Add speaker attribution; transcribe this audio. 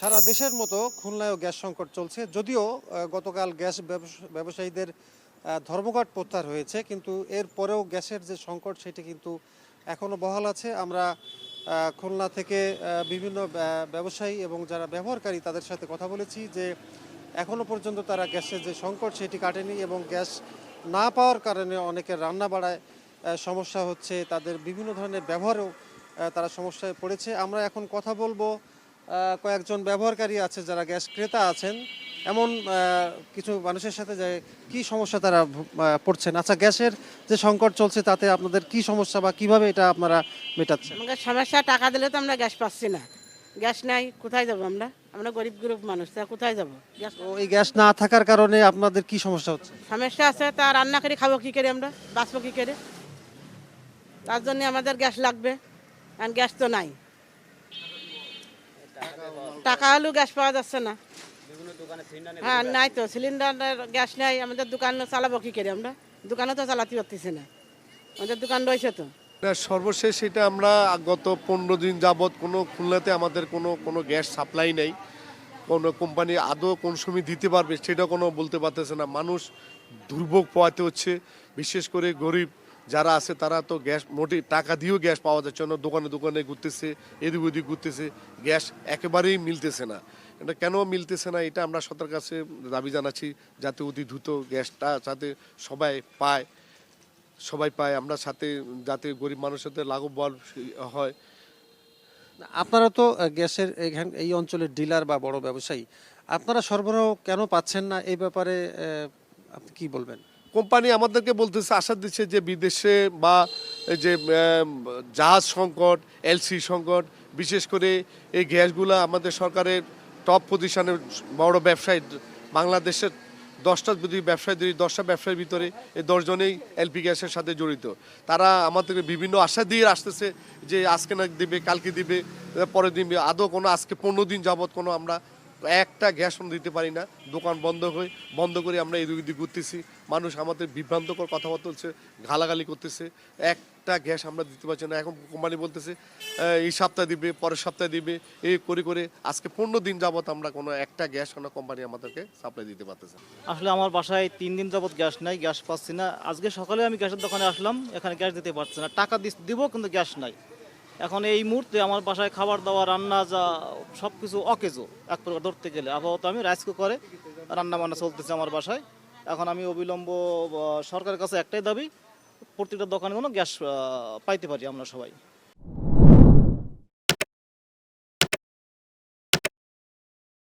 Speaker 1: সারা দেশের মতো খুলনায়ও গ্যাস সংকট চলছে। যদিও গতকাল গ্যাস ব্যবসায়ীদের ধর্মঘট প্রত্যাহার হয়েছে, কিন্তু এর পরেও গ্যাসের যে সংকট সেটি কিন্তু এখনও বহাল আছে। আমরা খুলনা থেকে বিভিন্ন ব্যবসায়ী এবং যারা ব্যবহারকারী তাদের সাথে কথা বলেছি যে এখনও পর্যন্ত তারা গ্যাসের যে সংকট সেটি কাটেনি এবং গ্যাস না পাওয়ার কারণে অনেকের রান্না বাড়ায় সমস্যা হচ্ছে, তাদের বিভিন্ন ধরনের ব্যবহারেও তারা সমস্যায় পড়েছে। আমরা এখন কথা বলবো কয়েকজন ব্যবহারকারী আছে যারা গ্যাস ক্রেতা আছেন, এমন কিছু মানুষের সাথে, যে কি সমস্যা তারা পড়ছেন। আচ্ছা, গ্যাসের যে সংকট চলছে তাতে আপনাদের কি সমস্যা বা কিভাবে এটা আপনারা মেটাচ্ছেন?
Speaker 2: আমাদের সমস্যা, টাকা দিলে তো আমরা গ্যাস পাচ্ছি না। গ্যাস নাই, কোথায় যাবো আমরা? আমরা গরিব গ্রুপ মানুষ, তা কোথায় যাবো? গ্যাস
Speaker 1: তো এই গ্যাস না থাকার কারণে আপনাদের কি সমস্যা হচ্ছে?
Speaker 2: সমস্যা আছে, তা রান্না করে খাবো কি করে, আমরা বাঁচবো কি করে? তার জন্য আমাদের গ্যাস লাগবে, আর গ্যাস তো নাই। টাকা হলেও গ্যাস পাওয়া যাচ্ছে না। হ্যাঁ, নাই তো সিলিন্ডারের গ্যাস নাই, আমাদের দোকান চালাবো কি করে? আমরা দোকানও তো চালাতে পারতেছি না, আমাদের দোকান রয়েছে তো।
Speaker 3: সর্বশেষ এটা আমরা গত 15 দিন যাবৎ কোনো খুলনাতে আমাদের কোনো গ্যাস সাপ্লাই নেই। কোনো কোম্পানি আদৌ কোন সময় দিতে পারবে সেটা কোনো বলতে পারতেছে না। মানুষ দুর্ভোগ পোহাতে হচ্ছে, বিশেষ করে গরিব যারা আছে তারা তো গ্যাস মোটে টাকা দিয়েও গ্যাস পাওয়া যাচ্ছে না। দোকানে দোকানে ঘুরতেছে, এদিক ওদিক ঘুরতেছে, গ্যাস একেবারেই মিলতেছে না। এটা কেন মিলতেছে না এটা আমরা সরকারের কাছে দাবি জানাচ্ছি, যাতে অতি দ্রুত গ্যাসটা যাতে সবাই পায়, আমরা সাথে যাতে গরিব মানুষের সাথে লাঘবওয়াল হয়।
Speaker 1: আপনারা তো গ্যাসের এই অঞ্চলের ডিলার বা বড় ব্যবসায়ী, আপনারা সরবরাহ কেন পাচ্ছেন না এই ব্যাপারে আপনি কি বলবেন?
Speaker 3: কোম্পানি আমাদেরকে বলতেছে, আশা দিচ্ছে যে বিদেশে বা এই যে জাহাজ সংকট, এলসি সংকট, বিশেষ করে এই গ্যাসগুলো আমাদের সরকারের টপ পজিশনের বড় ব্যবসায়ী, বাংলাদেশের 10টা যদি ব্যবসায়ী, 10টা ব্যবসায়ীর ভিতরে এই 10 জনেই এলপি গ্যাসের সাথে জড়িত। তারা আমাদেরকে বিভিন্ন আশা দিয়ে আসতেছে যে আজকে না দিবে, কালকে দিবে, পরের দিন দিবে। আদৌ কোনো আজকে 15 দিন যাবৎ কোনো আমরা একটা গ্যাস দিতে পারি না। দোকান বন্ধ করে আমরা এদিক ওদিক ঘুরতেছি। মানুষ আমাদের বিভ্রান্তকর কথাবার্তা বলছে, গালাগালি করতেছে। একটা গ্যাস আমরা দিতে পারছি না। এখন কোম্পানি বলতেছে এই সপ্তাহে দিবে, পরের সপ্তাহে দিবে, এই করে আজকে 15 দিন যাবৎ আমরা কোনো একটা গ্যাস কোনো কোম্পানি আমাদেরকে সাপ্লাই দিতে পারতেছে না।
Speaker 4: আসলে আমার বাসায় 3 দিন যাবত গ্যাস নাই, গ্যাস পাচ্ছি না। আজকে সকালে আমি গ্যাসের দোকানে আসলাম, এখানে গ্যাস দিতে পারছি না। টাকা দিব কিন্তু গ্যাস নাই। এখন এই মুহূর্তে আমার বাসায় খাবার দাওয়া, রান্না যা সব কিছু অকেজো এক প্রকার ধরতে গেলে। আপাতত আমি রাইস কুকারে রান্না বান্না চলতেছে আমার বাসায়। এখন আমি অবিলম্ব সরকারের কাছে একটাই দাবি, প্রত্যেকটা দোকানে কোনো গ্যাস পাইতে পারি আমরা সবাই।